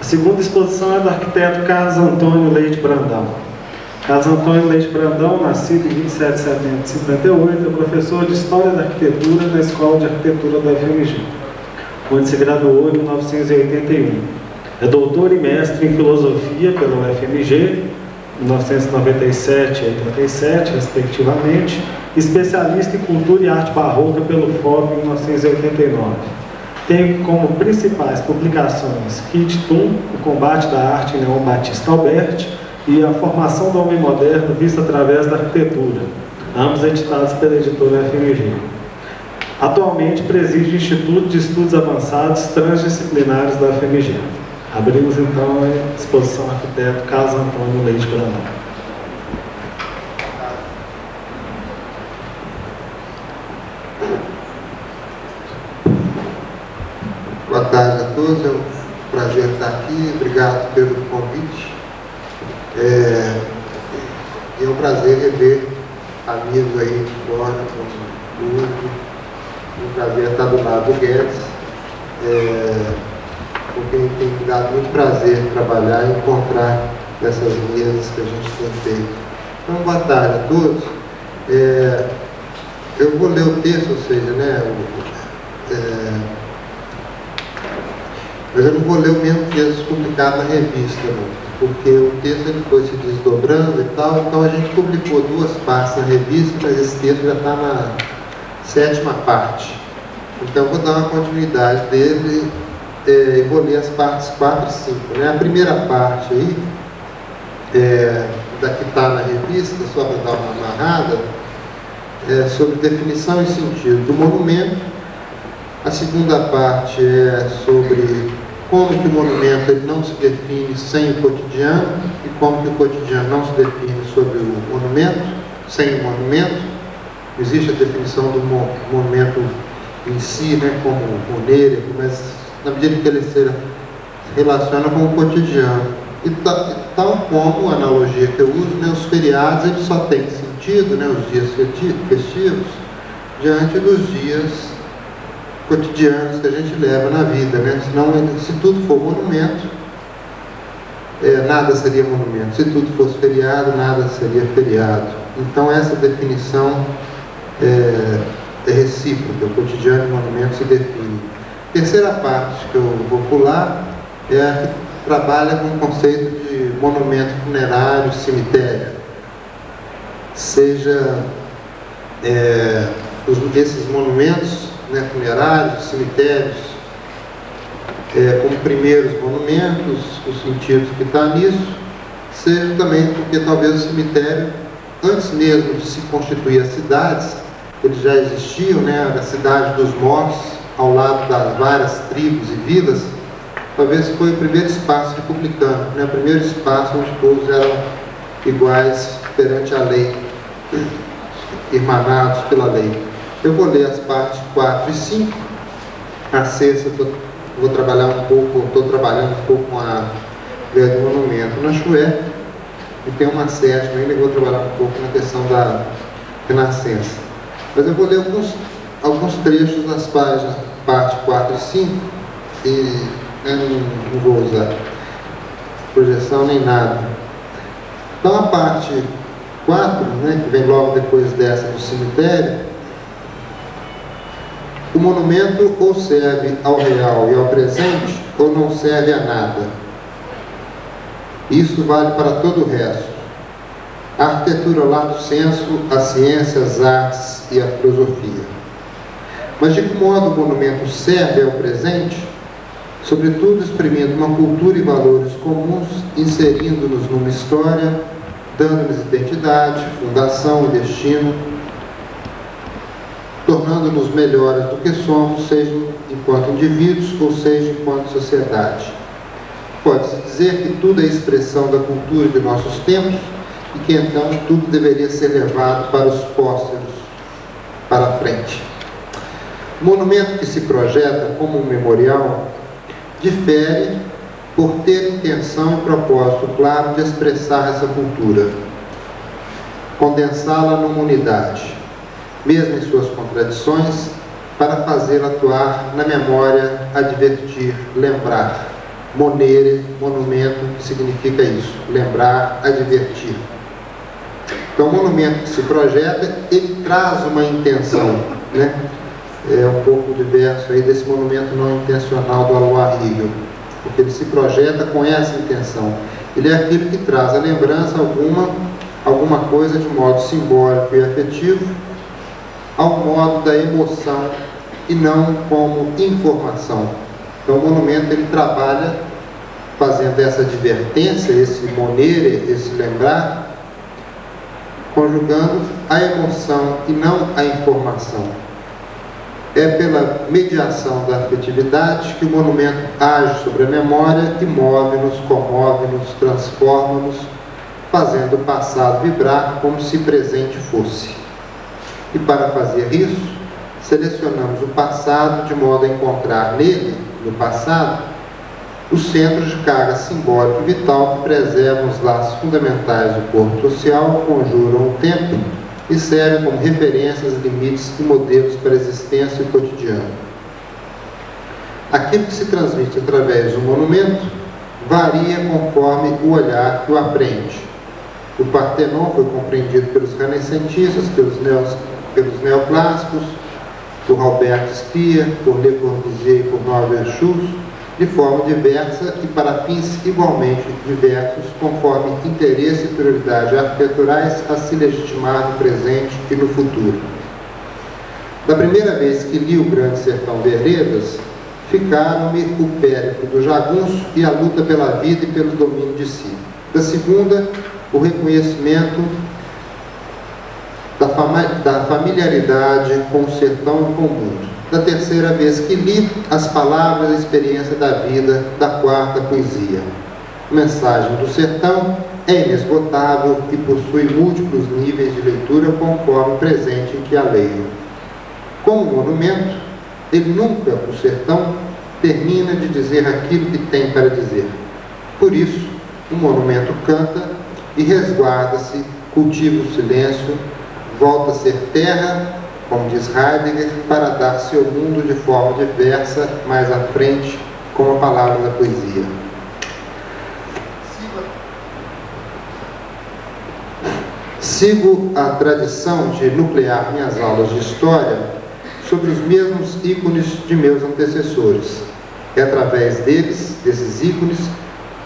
segunda exposição é do arquiteto Carlos Antônio Leite Brandão. Carlos Antônio Leite Brandão, nascido em 27 de setembro de 58, é professor de História da Arquitetura na Escola de Arquitetura da UFMG, onde se graduou em 1981. É doutor e mestre em Filosofia pela UFMG, 1997 e 87, respectivamente, especialista em Cultura e Arte Barroca pelo FOB em 1989. Tem como principais publicações Kit Tum, O Combate da Arte em Leon Batista Alberti, e A Formação do Homem Moderno Vista através da Arquitetura, ambos editados pela editora UFMG. Atualmente preside o Instituto de Estudos Avançados Transdisciplinares da UFMG. Abrimos então a exposição arquiteto Carlos Antônio Leite Brandão. Boa tarde a todos, é um prazer estar aqui, obrigado pelo convite. É um prazer rever amigos aí de fora, como o Hugo. Um prazer estar do lado do Guedes, com quem tem me dado muito prazer trabalhar e encontrar essas mesas que a gente tem feito. Então, boa tarde a todos. Eu vou ler o texto, ou seja, mas eu não vou ler o mesmo texto publicado na revista, não, porque o texto ele foi se desdobrando e tal, então a gente publicou 2 partes na revista, mas esse texto já está na 7ª parte. Então eu vou dar uma continuidade dele e vou ler as partes 4 e 5. Né? A primeira parte aí, da que está na revista, só para dar uma amarrada, é sobre definição e sentido do monumento. A segunda parte é sobre como que o monumento ele não se define sem o cotidiano e como que o cotidiano não se define sobre o monumento, sem o monumento. Existe a definição do monumento em si, né, como onérico, mas na medida que ele se relaciona com o cotidiano. E tal como a analogia que eu uso, né, os feriados eles só têm sentido, né, os dias festivos, diante dos dias cotidianos que a gente leva na vida, né? Senão, se tudo for monumento, nada seria monumento. Se tudo fosse feriado, nada seria feriado. Então, essa definição é recíproca. O cotidiano e o monumento se definem. Terceira parte que eu vou pular é a que trabalha com o conceito de monumento funerário, cemitério. Seja esses monumentos, né, funerários, cemitérios, como primeiros monumentos, os sentidos que está nisso, seja também porque talvez o cemitério, antes mesmo de se constituir as cidades, eles já existiam, né, a cidade dos mortos, ao lado das várias tribos e vilas, talvez foi o primeiro espaço republicano, né, o primeiro espaço onde todos eram iguais perante a lei, irmanados pela lei. Eu vou ler as partes 4 e 5. A sexta vou trabalhar um pouco, estou trabalhando um pouco com a ideia do monumento na Chué, e tem uma 7ª ainda, eu vou trabalhar um pouco na questão da Renascença. Mas eu vou ler alguns trechos das páginas, parte 4 e 5, e não vou usar projeção nem nada. Então a parte 4, né, que vem logo depois dessa do cemitério, o monumento ou serve ao real e ao presente, ou não serve a nada. Isso vale para todo o resto. A arquitetura lato sensu, a ciência, as artes e a filosofia. Mas de que modo o monumento serve ao presente? Sobretudo exprimindo uma cultura e valores comuns, inserindo-nos numa história, dando-nos identidade, fundação e destino, tornando-nos melhores do que somos, seja enquanto indivíduos ou seja enquanto sociedade. Pode-se dizer que tudo é expressão da cultura de nossos tempos e que então tudo deveria ser levado para os pósteros, para a frente. O monumento que se projeta como um memorial difere por ter intenção e propósito claro de expressar essa cultura, condensá-la numa unidade, mesmo em suas contradições, para fazê-la atuar na memória, advertir, lembrar. monere, monumento, que significa isso, lembrar, advertir. Então, o monumento que se projeta, ele traz uma intenção, né? É um pouco diverso aí desse monumento não intencional do Alois Riegel, porque ele se projeta com essa intenção. Ele é aquele que traz a lembrança alguma coisa de modo simbólico e afetivo, ao modo da emoção e não como informação. Então, o monumento, ele trabalha fazendo essa advertência, esse monere, esse lembrar, conjugando a emoção e não a informação. É pela mediação da afetividade que o monumento age sobre a memória e move-nos, comove-nos, transforma-nos, fazendo o passado vibrar como se presente fosse. E para fazer isso, selecionamos o passado de modo a encontrar nele, no passado, os centros de carga simbólica e vital que preservam os laços fundamentais do corpo social, conjuram o tempo e servem como referências, limites e modelos para a existência e o cotidiano. Aquilo que se transmite através do monumento varia conforme o olhar que o aprende. O Partenon foi compreendido pelos renascentistas, pelos neoclássicos, por Albert Speer, por Le Corbusier e por Norbert Schultz, de forma diversa e para fins igualmente diversos, conforme interesse e prioridade arquiteturais a se legitimar no presente e no futuro. Da primeira vez que li o Grande Sertão Veredas, ficaram-me o périplo do jagunço e a luta pela vida e pelo domínio de si. Da segunda, o reconhecimento da familiaridade com o sertão e com o mundo. Da terceira vez que li, as palavras da experiência da vida. Da quarta, poesia. A mensagem do sertão é inesgotável e possui múltiplos níveis de leitura conforme o presente em que a leio. Com o monumento, ele nunca, o sertão, termina de dizer aquilo que tem para dizer. Por isso, o monumento canta e resguarda-se, cultiva o silêncio, volta a ser terra, como diz Heidegger, para dar-se ao mundo de forma diversa, mais à frente, com a palavra da poesia. Sigo a tradição de nuclear minhas aulas de história sobre os mesmos ícones de meus antecessores. É através deles, desses ícones,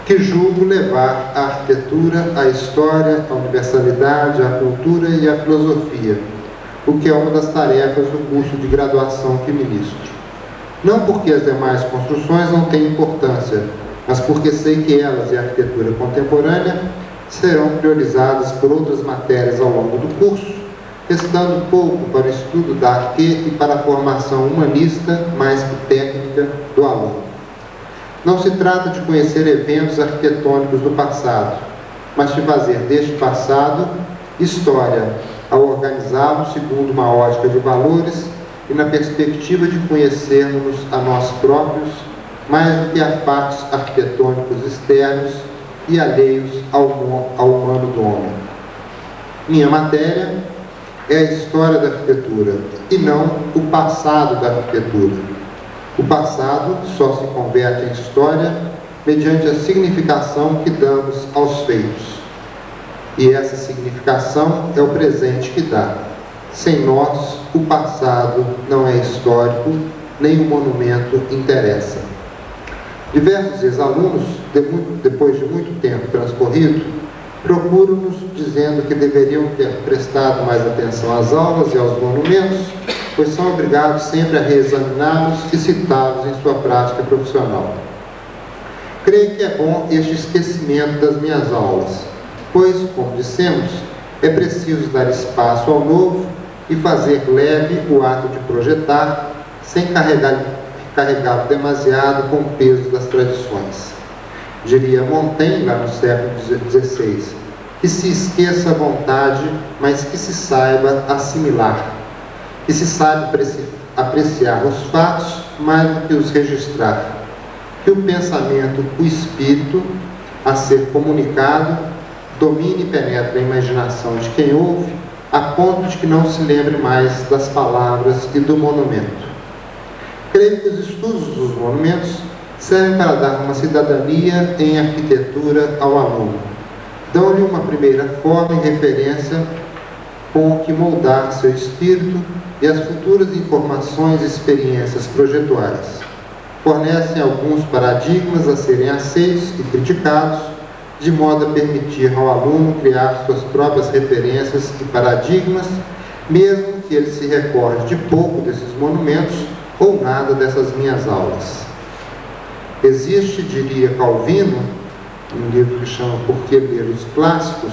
que julgo levar a arquitetura, a história, a universalidade, a cultura e a filosofia, o que é uma das tarefas do curso de graduação que ministro. Não porque as demais construções não têm importância, mas porque sei que elas e a arquitetura contemporânea serão priorizadas por outras matérias ao longo do curso, restando pouco para o estudo da arquitetura e para a formação humanista, mais que técnica, do aluno. Não se trata de conhecer eventos arquitetônicos do passado, mas de fazer deste passado história, ao organizá-lo segundo uma ótica de valores e na perspectiva de conhecermos a nós próprios mais do que a fatos arquitetônicos externos e alheios ao humano do homem. Minha matéria é a história da arquitetura e não o passado da arquitetura. O passado só se converte em história mediante a significação que damos aos feitos. E essa significação é o presente que dá. Sem nós, o passado não é histórico, nem o monumento interessa. Diversos ex-alunos, depois de muito tempo transcorrido, procuram-nos dizendo que deveriam ter prestado mais atenção às aulas e aos monumentos, pois são obrigados sempre a reexaminá-los e citá-los em sua prática profissional. Creio que é bom este esquecimento das minhas aulas, pois, como dissemos, é preciso dar espaço ao novo e fazer leve o ato de projetar, sem carregá-lo demasiado com o peso das tradições. Diria Montaigne, lá no século XVI, que se esqueça a vontade, mas que se saiba assimilar, que se saiba apreciar os fatos mais do que os registrar, que o pensamento, o espírito, a ser comunicado, domine e penetre a imaginação de quem ouve, a ponto de que não se lembre mais das palavras e do monumento. Creio que os estudos dos monumentos servem para dar uma cidadania em arquitetura ao aluno. Dão-lhe uma primeira forma e referência com que moldar seu espírito e as futuras informações e experiências projetuais. Fornecem alguns paradigmas a serem aceitos e criticados, de modo a permitir ao aluno criar suas próprias referências e paradigmas, mesmo que ele se recorde de pouco desses monumentos ou nada dessas minhas aulas. Existe, diria Calvino, um livro que chama Por que Ler os Clássicos,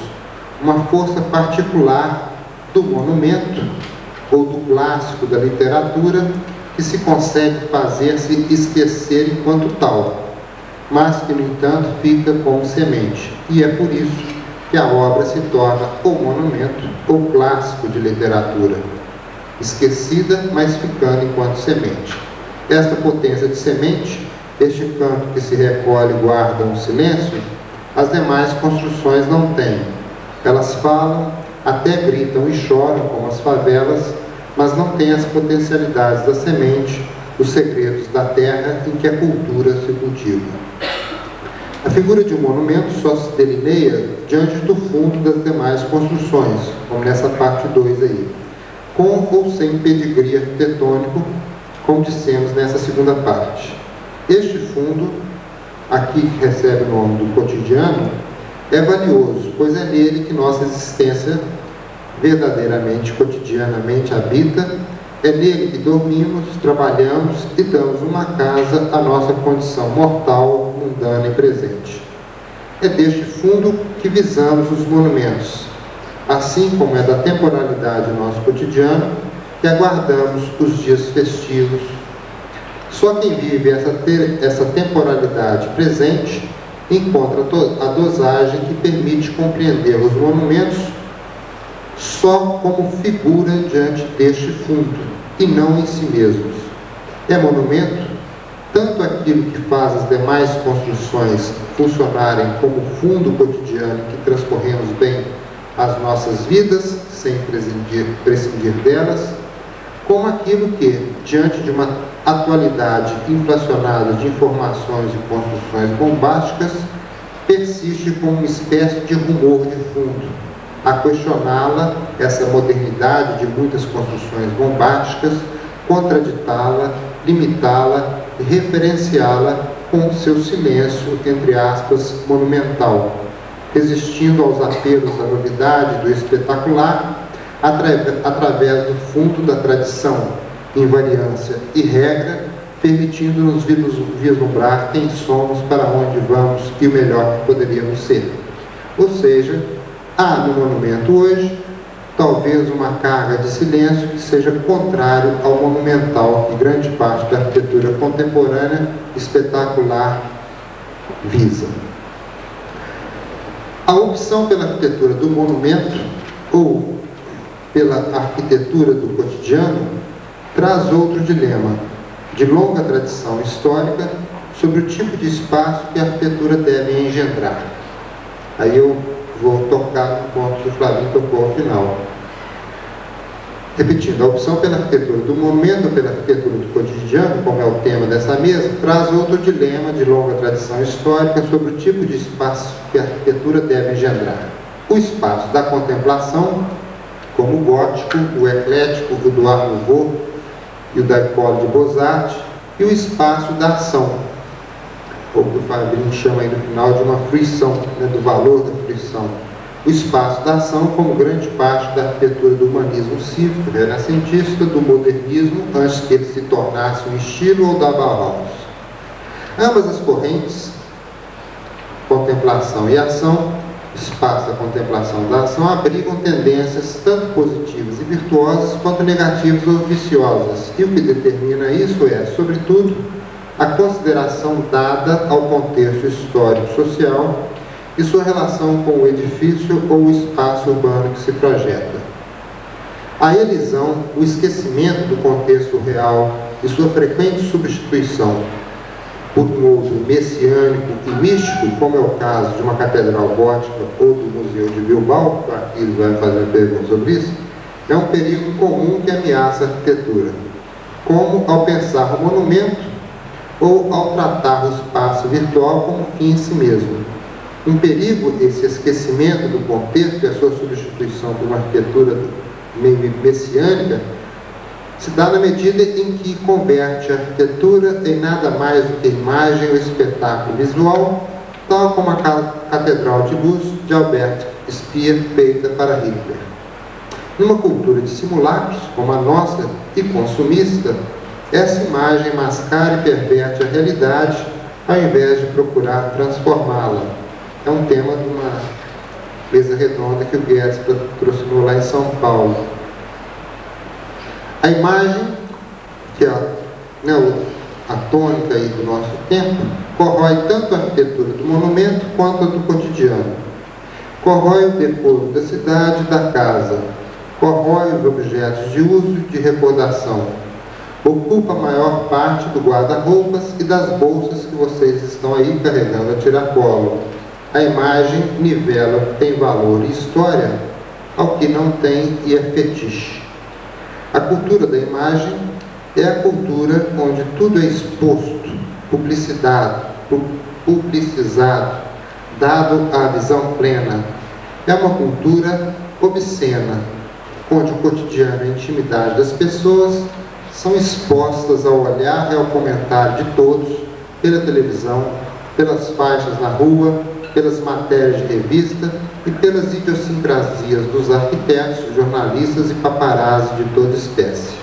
uma força particular do monumento ou do clássico da literatura que se consegue fazer-se esquecer enquanto tal, mas que, no entanto, fica como semente. E é por isso que a obra se torna ou monumento ou clássico de literatura, esquecida, mas ficando enquanto semente. Esta potência de semente, este canto que se recolhe e guarda um silêncio, as demais construções não têm. Elas falam, até gritam e choram, como as favelas, mas não têm as potencialidades da semente, os segredos da terra em que a cultura se cultiva. A figura de um monumento só se delineia diante do fundo das demais construções, como nessa parte 2 aí, com ou sem pedigree arquitetônico, como dissemos nessa segunda parte. Este fundo, aqui que recebe o nome do cotidiano, é valioso, pois é nele que nossa existência verdadeiramente, cotidianamente habita, é nele que dormimos, trabalhamos e damos uma casa à nossa condição mortal, mundana e presente. É deste fundo que visamos os monumentos, assim como é da temporalidade do nosso cotidiano que aguardamos os dias festivos. Só quem vive essa temporalidade presente encontra a dosagem que permite compreender os monumentos só como figura diante deste fundo, e não em si mesmos. É monumento tanto aquilo que faz as demais construções funcionarem como fundo cotidiano em que transcorremos bem as nossas vidas, sem prescindir delas, como aquilo que, diante de uma atualidade inflacionada de informações e construções bombásticas, persiste como uma espécie de rumor de fundo, a questioná-la, essa modernidade de muitas construções bombásticas, contraditá-la, limitá-la e referenciá-la com seu silêncio, entre aspas, monumental, resistindo aos apelos da novidade, do espetacular, através do fundo da tradição, invariância e regra, permitindo-nos vislumbrar quem somos, para onde vamos e o melhor que poderíamos ser. Ou seja, há no monumento hoje, talvez uma carga de silêncio que seja contrário ao monumental que grande parte da arquitetura contemporânea espetacular visa. A opção pela arquitetura do monumento ou pela arquitetura do cotidiano traz outro dilema, de longa tradição histórica, sobre o tipo de espaço que a arquitetura deve engendrar. Aí eu vou tocar no ponto que o Flavinho tocou ao final. Repetindo, a opção pela arquitetura do momento ou pela arquitetura do cotidiano, como é o tema dessa mesa, traz outro dilema de longa tradição histórica sobre o tipo de espaço que a arquitetura deve engendrar. O espaço da contemplação, como o gótico, o eclético, o do Art Nouveau e o da École de Beaux-Arts, e o espaço da ação, ou que o Fabinho chama aí no final de uma fruição, né, do valor da fruição. O espaço da ação como grande parte da arquitetura do humanismo cívico, renascentista, do modernismo, antes que ele se tornasse um estilo, ou da Bauhaus. Ambas as correntes, contemplação e ação, espaço da contemplação da ação, abrigam tendências tanto positivas e virtuosas quanto negativas ou viciosas. E o que determina isso é, sobretudo, a consideração dada ao contexto histórico-social e sua relação com o edifício ou o espaço urbano que se projeta. A elisão, o esquecimento do contexto real e sua frequente substituição por um uso messiânico e místico, como é o caso de uma catedral gótica ou do Museu de Bilbao, que aqui ele vai fazer uma pergunta sobre isso, é um perigo comum que ameaça a arquitetura. Como, ao pensar o monumento, ou ao tratar o espaço virtual como fim em si mesmo. Um perigo, esse esquecimento do contexto e a sua substituição por uma arquitetura meio messiânica, se dá na medida em que converte a arquitetura em nada mais do que imagem ou espetáculo visual, tal como a Catedral de Luz de Albert Speer feita para Hitler. Numa cultura de simulacros, como a nossa, e consumista, essa imagem mascara e perverte a realidade, ao invés de procurar transformá-la. É um tema de uma mesa redonda que o Guedes patrocinou lá em São Paulo. A imagem, que é a tônica aí do nosso tempo, corrói tanto a arquitetura do monumento quanto a do cotidiano. Corrói o decoro da cidade e da casa. Corrói os objetos de uso e de recordação. Ocupa a maior parte do guarda-roupas e das bolsas que vocês estão aí carregando a tiracolo. A imagem nivela o que tem valor e história ao que não tem e é fetiche. A cultura da imagem é a cultura onde tudo é exposto, publicizado, dado à visão plena. É uma cultura obscena, onde o cotidiano e a intimidade das pessoas são expostas ao olhar e ao comentário de todos, pela televisão, pelas faixas na rua, pelas matérias de revista e pelas idiosincrasias dos arquitetos, jornalistas e paparazzi de toda espécie.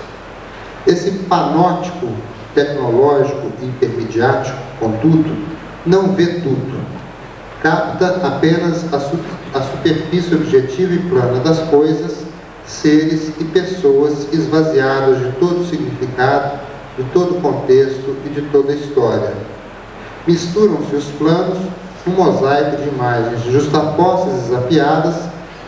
Esse panóptico tecnológico e hipermediático, contudo, não vê tudo. Capta apenas a superfície objetiva e plana das coisas, seres e pessoas esvaziadas de todo significado, de todo contexto e de toda história. Misturam-se os planos, um mosaico de imagens justapostas e desafiadas,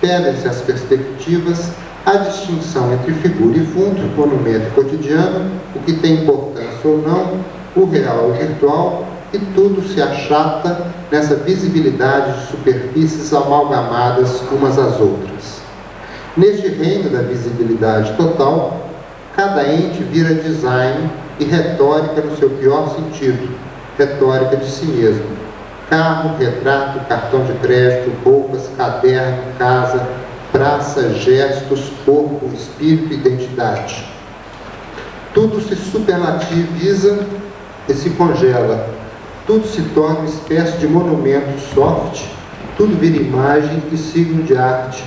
perdem-se as perspectivas, a distinção entre figura e fundo, monumento e cotidiano, o que tem importância ou não, o real e o virtual, e tudo se achata nessa visibilidade de superfícies amalgamadas umas às outras. Neste reino da visibilidade total, cada ente vira design e retórica no seu pior sentido, retórica de si mesmo. Carro, retrato, cartão de crédito, roupas, caderno, casa, praça, gestos, corpo, espírito, identidade. Tudo se superlativiza e se congela. Tudo se torna uma espécie de monumento soft, tudo vira imagem e signo de arte,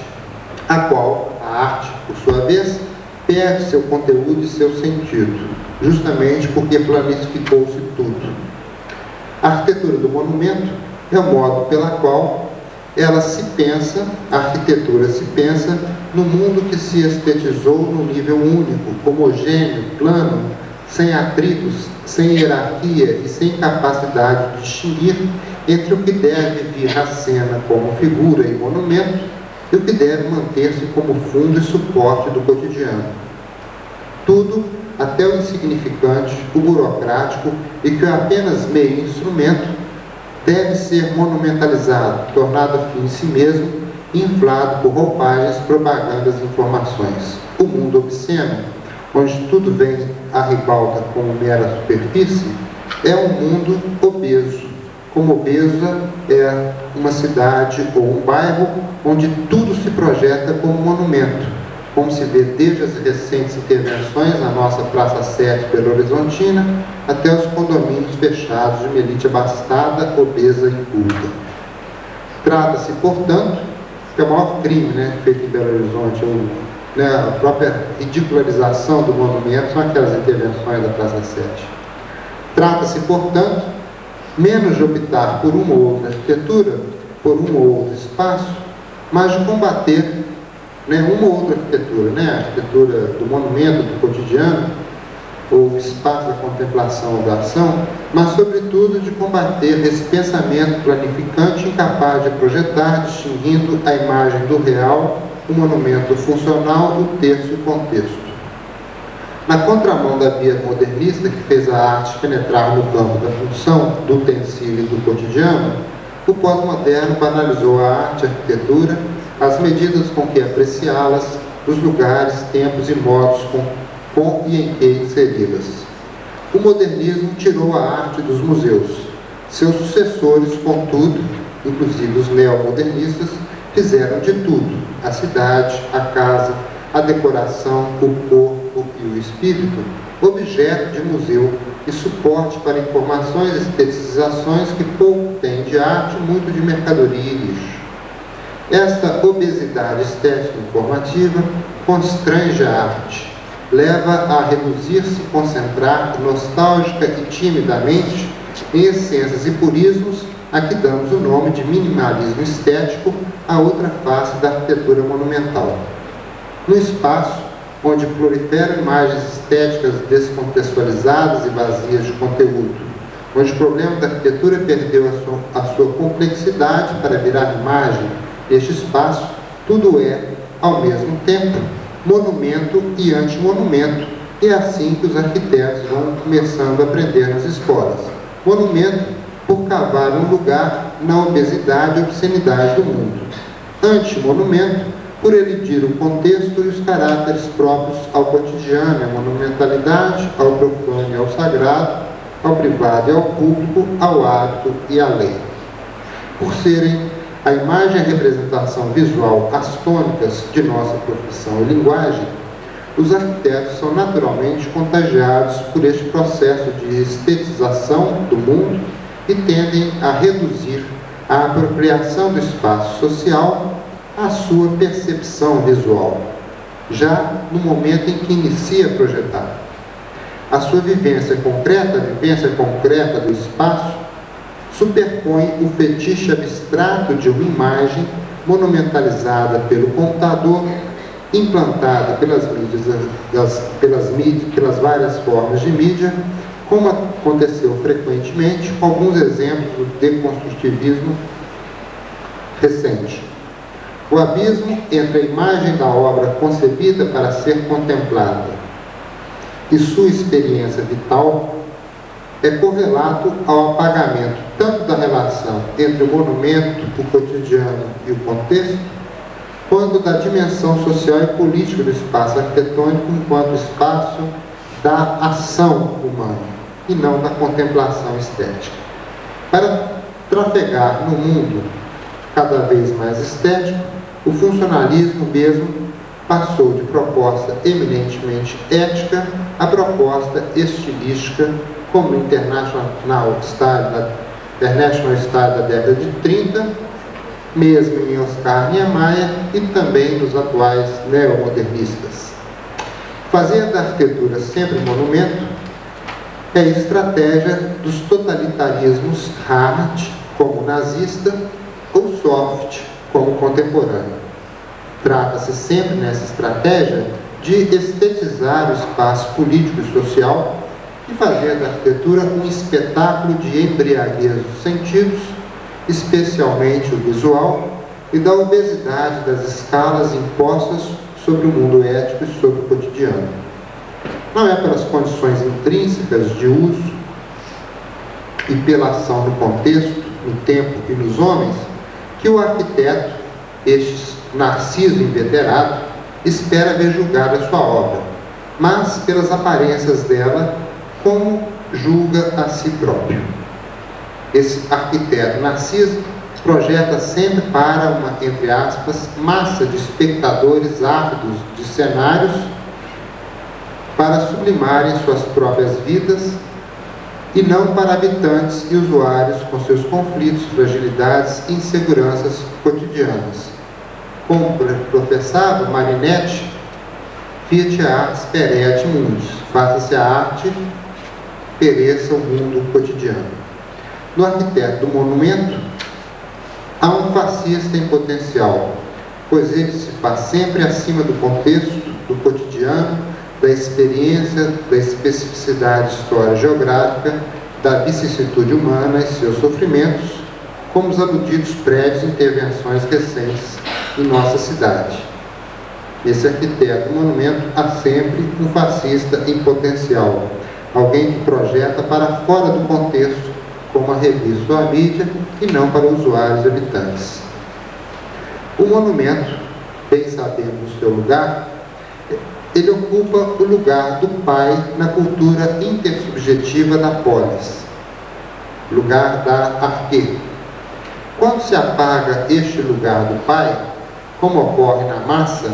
a qual a arte, por sua vez, perde seu conteúdo e seu sentido, justamente porque planificou-se tudo. A arquitetura do monumento é o modo pela qual ela se pensa, a arquitetura se pensa no mundo que se estetizou num nível único, homogêneo, plano, sem atritos, sem hierarquia e sem capacidade de distinguir entre o que deve vir à cena como figura e monumento e o que deve manter-se como fundo e suporte do cotidiano. Tudo, até o insignificante, o burocrático e que é apenas meio instrumento, deve ser monumentalizado, tornado fim em si mesmo, inflado por roupagens, propagandas e informações. O mundo obsceno, onde tudo vem à ribalta como mera superfície, é um mundo obeso. Como obesa é uma cidade ou um bairro onde tudo se projeta como monumento, como se vê desde as recentes intervenções na nossa Praça 7 Belo Horizontina até os condomínios fechados de uma elite abastada, obesa e culta. Trata-se, portanto, que é o maior crime feito em Belo Horizonte, a própria ridicularização do monumento, são aquelas intervenções da Praça 7. Trata-se, portanto, menos de optar por uma ou outra arquitetura, por um ou outro espaço, mas de combater uma ou outra arquitetura, a arquitetura do monumento, do cotidiano, ou espaço da contemplação ou da ação, mas, sobretudo, de combater esse pensamento planificante incapaz de projetar, distinguindo a imagem do real, o monumento funcional, o terço e o contexto. Na contramão da via modernista, que fez a arte penetrar no campo da função, do utensílio e do cotidiano, o pós-moderno banalizou a arte e a arquitetura, as medidas com que apreciá-las, os lugares, tempos e modos com e em que inseri-las. o modernismo tirou a arte dos museus. Seus sucessores, contudo, inclusive os neomodernistas, fizeram de tudo: a cidade, a casa, a decoração, o corpo e o espírito, objeto de museu e suporte para informações e estetizações que pouco têm de arte, muito de mercadoria e lixo. Esta obesidade estética informativa constrange a arte, leva a reduzir-se e concentrar nostálgica e timidamente em essências e purismos a que damos o nome de minimalismo estético, a outra face da arquitetura monumental. No espaço onde proliferam imagens estéticas descontextualizadas e vazias de conteúdo, onde o problema da arquitetura perdeu a sua complexidade para virar imagem, este espaço, tudo é, ao mesmo tempo, monumento e antimonumento, e é assim que os arquitetos vão começando a aprender nas escolas. Monumento, por cavar um lugar na obesidade e obscenidade do mundo. Antimonumento, por elidir o contexto e os caráteres próprios ao cotidiano, à monumentalidade, ao profano e ao sagrado, ao privado e ao público, ao hábito e à lei. Por serem a imagem e a representação visual as tônicas de nossa profissão e linguagem, os arquitetos são naturalmente contagiados por este processo de estetização do mundo e tendem a reduzir a apropriação do espaço social à sua percepção visual, já no momento em que inicia a projetar. A sua vivência concreta, a vivência concreta do espaço, superpõe o fetiche abstrato de uma imagem monumentalizada pelo computador, implantada pelas várias formas de mídia, como aconteceu frequentemente com alguns exemplos do deconstrutivismo recente. O abismo entre a imagem da obra concebida para ser contemplada e sua experiência vital é correlato ao apagamento tanto da relação entre o monumento, o cotidiano e o contexto, quanto da dimensão social e política do espaço arquitetônico enquanto espaço da ação humana e não da contemplação estética. Para trafegar no mundo cada vez mais estético, o funcionalismo mesmo passou de proposta eminentemente ética a proposta estilística, como o International Style da década de 30, mesmo em Oscar Niemeyer e também nos atuais neomodernistas. Fazer da arquitetura sempre monumento é a estratégia dos totalitarismos hard, como nazista, ou soft, como contemporâneo. Trata-se sempre nessa estratégia de estetizar o espaço político e social e fazer da arquitetura um espetáculo de embriaguez dos sentidos, especialmente o visual, e da obesidade das escalas impostas sobre o mundo ético e sobre o cotidiano. Não é pelas condições intrínsecas de uso e pela ação no contexto, no tempo e nos homens, que o arquiteto, este narciso inveterado, espera ver julgada sua obra, mas pelas aparências dela, como julga a si próprio. Esse arquiteto narciso projeta sempre para uma, entre aspas, massa de espectadores ávidos de cenários para sublimarem suas próprias vidas e não para habitantes e usuários com seus conflitos, fragilidades e inseguranças cotidianas. Como professava Marinetti, fiat artis pereat mundus, faça-se a arte, pereça o mundo cotidiano. No arquiteto do monumento, há um fascista em potencial, pois ele se faz sempre acima do contexto, do cotidiano, da experiência, da especificidade histórico-geográfica, da vicissitude humana e seus sofrimentos, como os aludidos prédios e intervenções recentes em nossa cidade. Esse arquiteto do monumento há sempre um fascista em potencial, alguém que projeta para fora do contexto, como a revista ou a mídia, e não para usuários e habitantes. O monumento, bem sabendo o seu lugar, ele ocupa o lugar do pai na cultura intersubjetiva da polis, lugar da arquê. Quando se apaga este lugar do pai, como ocorre na massa,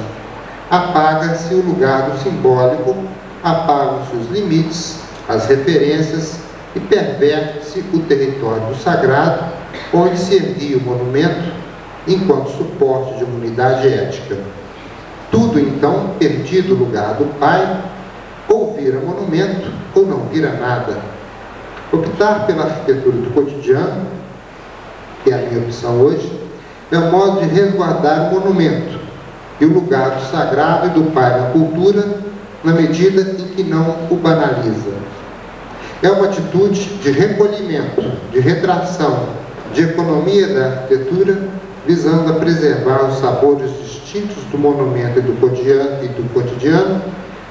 apaga-se o lugar do simbólico, apagam-se os limites, as referências e perverte-se o território do sagrado, onde se erguia o monumento enquanto suporte de uma unidade ética. Tudo, então, perdido o lugar do pai, ou vira monumento, ou não vira nada. Optar pela arquitetura do cotidiano, que é a minha opção hoje, é um modo de resguardar o monumento e o lugar do sagrado e do pai na cultura, na medida em que não o banaliza. É uma atitude de recolhimento, de retração, de economia da arquitetura, visando a preservar os sabores distintos do monumento e do cotidiano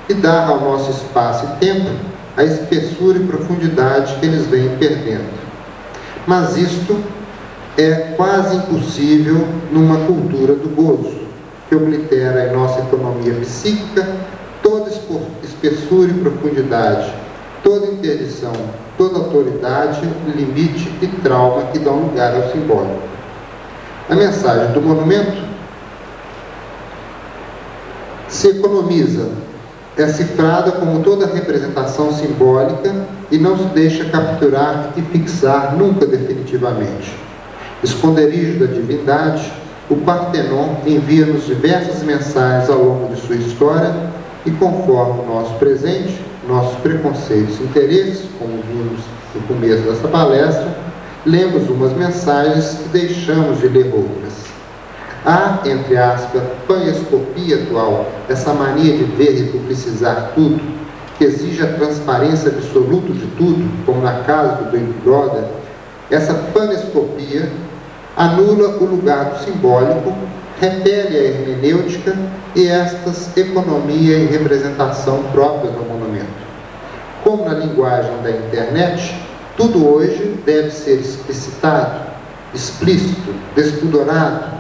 e dar ao nosso espaço e tempo a espessura e profundidade que eles vêm perdendo. Mas isto é quase impossível numa cultura do gozo, que oblitera em nossa economia psíquica toda espessura e profundidade, toda interdição, toda autoridade, limite e trauma que dão lugar ao simbólico. A mensagem do monumento se economiza, é cifrada como toda representação simbólica e não se deixa capturar e fixar nunca definitivamente. Esconderijo da divindade, o Partenon envia-nos diversas mensagens ao longo de sua história e, conforme o nosso presente, nossos preconceitos e interesses, como vimos no começo dessa palestra, lemos umas mensagens e deixamos de ler outras. Há, entre aspas, panescopia atual, essa mania de ver e publicizar tudo, que exige a transparência absoluta de tudo, como na casa do Big Brother. Essa panescopia anula o lugar do simbólico, repele a hermenêutica e estas economia e representação próprias do monumento. Como na linguagem da internet, tudo hoje deve ser explicitado, explícito, despudorado,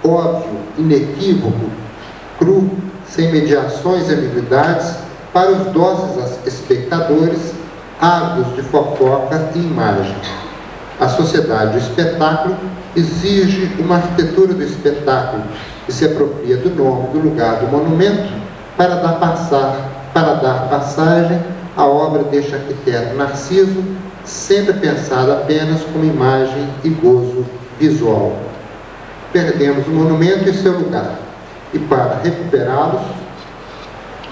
óbvio, inequívoco, cru, sem mediações e ambiguidades, para os dóceis espectadores, ávidos de fofoca e imagem. A sociedade do espetáculo exige uma arquitetura do espetáculo que se apropria do nome, do lugar do monumento, para dar passagem à obra deste arquiteto Narciso, sempre pensada apenas como imagem e gozo visual. Perdemos o monumento e seu lugar, e para recuperá-los,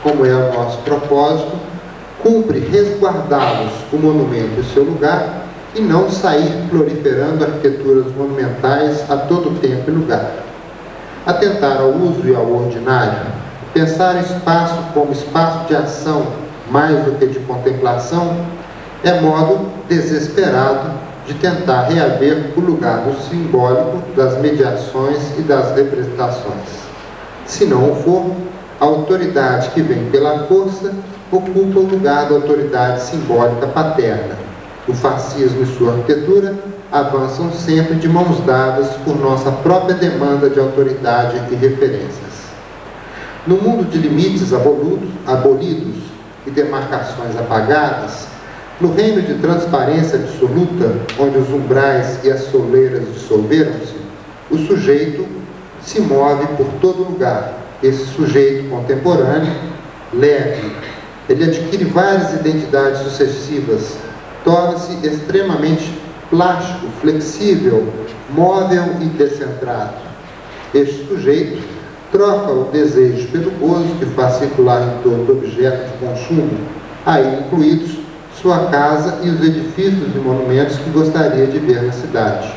como é o nosso propósito, cumpre resguardá-los, o monumento e seu lugar, e não sair proliferando arquiteturas monumentais a todo tempo e lugar. Atentar ao uso e ao ordinário, pensar o espaço como espaço de ação mais do que de contemplação, é modo desesperado de tentar reaver o lugar do simbólico, das mediações e das representações. Se não o for, a autoridade que vem pela força ocupa o lugar da autoridade simbólica paterna. O fascismo e sua arquitetura avançam sempre de mãos dadas por nossa própria demanda de autoridade e referências. No mundo de limites abolidos e demarcações apagadas, no reino de transparência absoluta, onde os umbrais e as soleiras dissolveram-se, o sujeito se move por todo lugar. Esse sujeito contemporâneo, leve, ele adquire várias identidades sucessivas, torna-se extremamente plástico, flexível, móvel e descentrado. Este sujeito troca o desejo pelo gozo que faz circular em torno do objeto de consumo, aí incluídos sua casa e os edifícios e monumentos que gostaria de ver na cidade.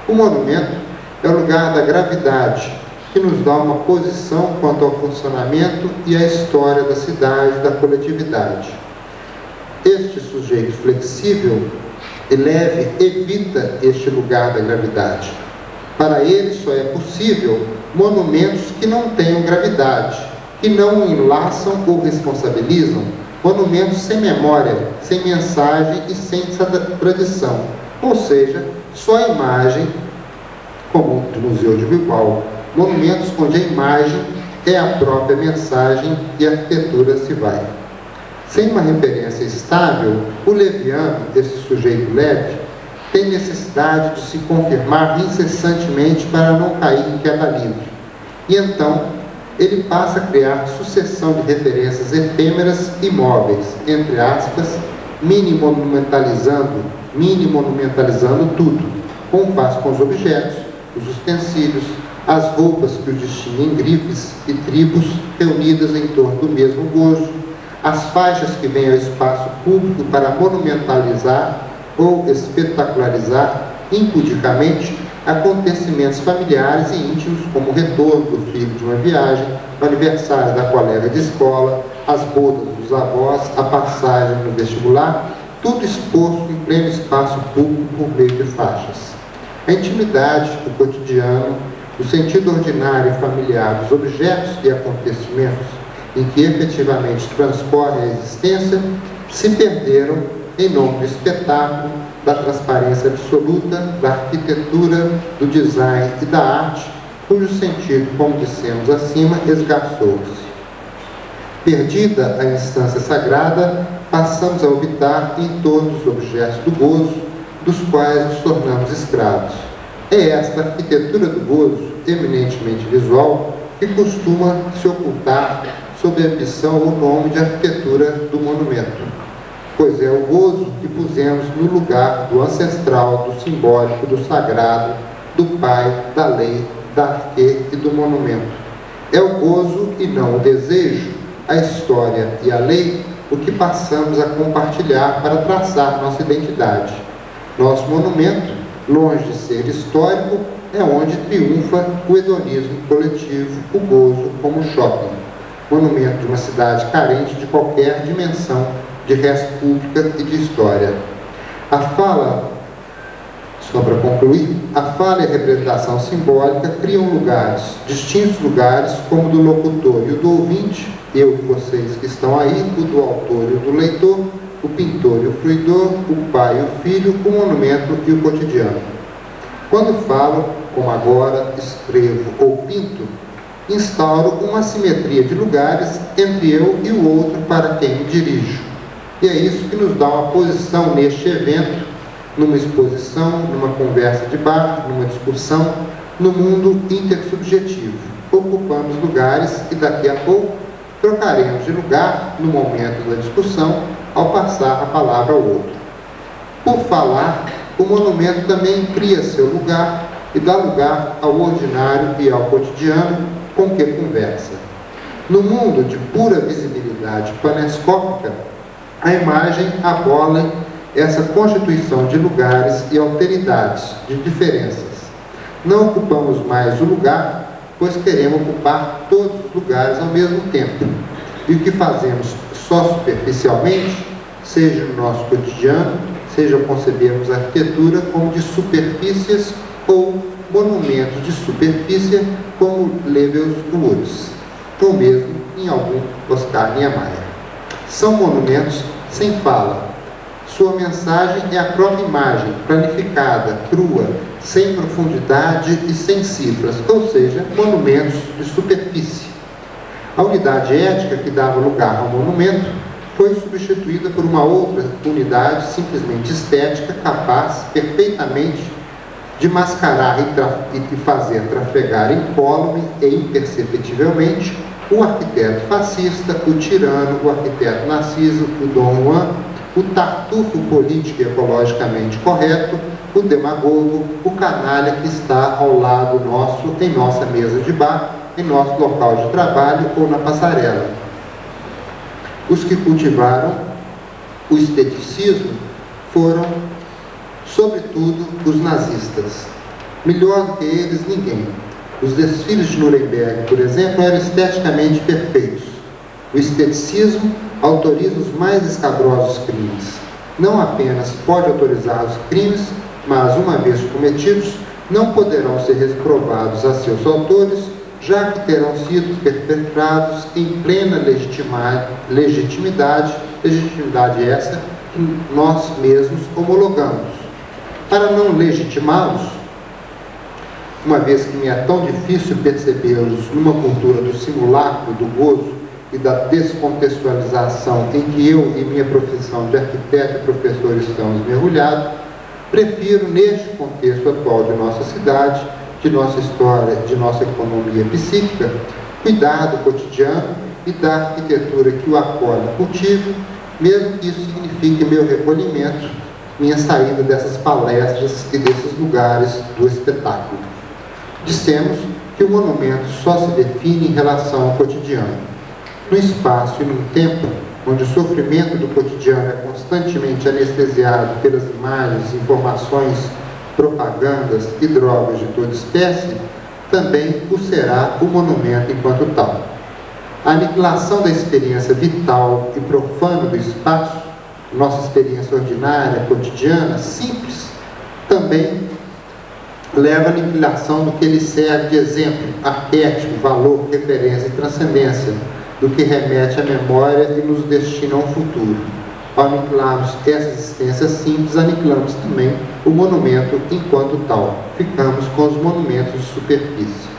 O monumento é o lugar da gravidade, que nos dá uma posição quanto ao funcionamento e à história da cidade e da coletividade. Este sujeito flexível e leve evita este lugar da gravidade. Para ele só é possível monumentos que não tenham gravidade, que não enlaçam ou responsabilizam, monumentos sem memória, sem mensagem e sem tradição, ou seja, só a imagem, como do Museu de Bilbao, monumentos onde a imagem é a própria mensagem e a arquitetura se vai. Sem uma referência estável, o leviano, esse sujeito leve, tem necessidade de se confirmar incessantemente para não cair em queda livre. E então, ele passa a criar sucessão de referências efêmeras e móveis, entre aspas, mini-monumentalizando tudo, como faz com os objetos, os utensílios, as roupas que o distinguem grifes e tribos reunidas em torno do mesmo gozo, as faixas que vêm ao espaço público para monumentalizar ou espetacularizar impudicamente acontecimentos familiares e íntimos, como o retorno do filho de uma viagem, o aniversário da colega de escola, as bodas dos avós, a passagem no vestibular, tudo exposto em pleno espaço público por meio de faixas. A intimidade, o cotidiano, o sentido ordinário e familiar dos objetos e acontecimentos em que efetivamente transcorre a existência se perderam em nome do espetáculo, da transparência absoluta, da arquitetura, do design e da arte, cujo sentido, como dissemos acima, esgarçou-se. Perdida a instância sagrada, passamos a orbitar em torno dos objetos do gozo, dos quais nos tornamos escravos. É esta arquitetura do gozo, eminentemente visual, que costuma se ocultar sob a ambição ou nome de arquitetura do monumento, pois é o gozo que pusemos no lugar do ancestral, do simbólico, do sagrado, do pai, da lei, da arquê e do monumento. É o gozo e não o desejo, a história e a lei, o que passamos a compartilhar para traçar nossa identidade. Nosso monumento, longe de ser histórico, é onde triunfa o hedonismo coletivo, o gozo como shopping. Monumento de uma cidade carente de qualquer dimensão de res pública e de história. A fala, só para concluir, a fala e a representação simbólica criam lugares, distintos lugares, como o do locutor e o do ouvinte, eu e vocês que estão aí, o do autor e o do leitor, o pintor e o fruidor, o pai e o filho, o monumento e o cotidiano. Quando falo, como agora, escrevo ou pinto, instauro uma simetria de lugares entre eu e o outro para quem me dirijo. E é isso que nos dá uma posição neste evento, numa exposição, numa conversa de bar, numa discussão, no mundo intersubjetivo. Ocupamos lugares e daqui a pouco trocaremos de lugar no momento da discussão ao passar a palavra ao outro. Por falar, o monumento também cria seu lugar e dá lugar ao ordinário e ao cotidiano com que conversa. No mundo de pura visibilidade panescópica, a imagem abola essa constituição de lugares e alteridades, de diferenças. Não ocupamos mais o lugar, pois queremos ocupar todos os lugares ao mesmo tempo. E o que fazemos só superficialmente, seja no nosso cotidiano, seja concebermos a arquitetura como de superfícies ou monumentos de superfície como Leibniz, ou mesmo em algum Oscar Niemeyer. São monumentos sem fala. Sua mensagem é a própria imagem, planificada, crua, sem profundidade e sem cifras, ou seja, monumentos de superfície. A unidade ética que dava lugar ao monumento foi substituída por uma outra unidade simplesmente estética, capaz perfeitamente de mascarar e fazer trafegar incólume e imperceptivelmente o arquiteto fascista, o tirano, o arquiteto narciso, o Dom Juan, o tartufo político e ecologicamente correto, o demagogo, o canalha que está ao lado nosso, em nossa mesa de bar, em nosso local de trabalho ou na passarela. Os que cultivaram o esteticismo foram, sobretudo, os nazistas. Melhor do que eles, ninguém. Os desfiles de Nuremberg, por exemplo, eram esteticamente perfeitos. O esteticismo autoriza os mais escabrosos crimes. Não apenas pode autorizar os crimes, mas, uma vez cometidos, não poderão ser reprovados a seus autores, já que terão sido perpetrados em plena legitimidade essa que nós mesmos homologamos. Para não legitimá-los, uma vez que me é tão difícil percebê-los numa cultura do simulacro, do gozo e da descontextualização em que eu e minha profissão de arquiteto e professor estamos mergulhados, prefiro, neste contexto atual de nossa cidade, de nossa história, de nossa economia psíquica, cuidar do cotidiano e da arquitetura que o acolhe e cultiva, mesmo que isso signifique meu recolhimento, minha saída dessas palestras e desses lugares do espetáculo. Dissemos que o monumento só se define em relação ao cotidiano. No espaço e num tempo onde o sofrimento do cotidiano é constantemente anestesiado pelas imagens, informações, propagandas e drogas de toda espécie, também o será o monumento enquanto tal. A aniquilação da experiência vital e profana do espaço, nossa experiência ordinária, cotidiana, simples, também leva à aniquilação do que ele serve de exemplo, arquétipo, valor, referência e transcendência, do que remete à memória e nos destina a um futuro. Ao aniquilarmos essa existência simples, aniquilamos também o monumento enquanto tal. Ficamos com os monumentos de superfície.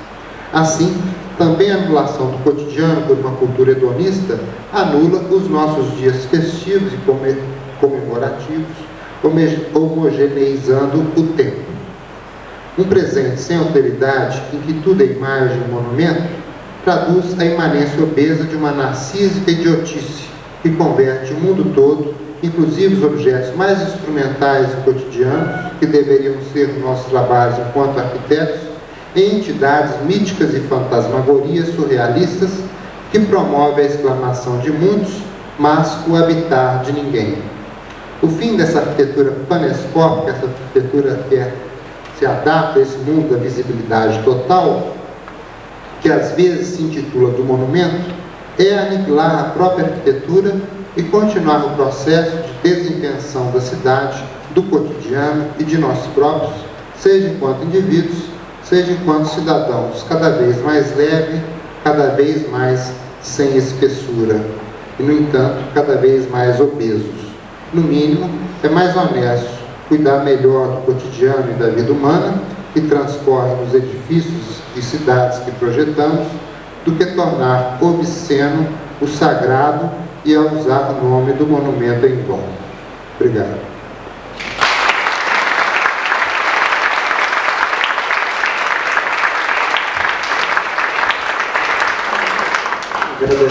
Assim, também a anulação do cotidiano por uma cultura hedonista anula os nossos dias festivos e comemorativos, homogeneizando o tempo. Um presente sem autoridade, em que tudo é imagem e monumento, traduz a imanência obesa de uma narcísica idiotice que converte o mundo todo, inclusive os objetos mais instrumentais e cotidianos, que deveriam ser nossos trabalhos enquanto arquitetos, em entidades míticas e fantasmagorias surrealistas que promovem a exclamação de muitos, mas o habitar de ninguém. O fim dessa arquitetura panescópica, essa arquitetura que se adapta a esse mundo da visibilidade total, que às vezes se intitula do monumento, é aniquilar a própria arquitetura e continuar o processo de desinvenção da cidade, do cotidiano e de nós próprios, seja enquanto indivíduos, seja enquanto cidadãos, cada vez mais leve, cada vez mais sem espessura e, no entanto, cada vez mais obesos. No mínimo, é mais honesto cuidar melhor do cotidiano e da vida humana que transcorre nos edifícios e cidades que projetamos, do que tornar obsceno o sagrado e a usar o nome do monumento em vão. Obrigado. Agradeço.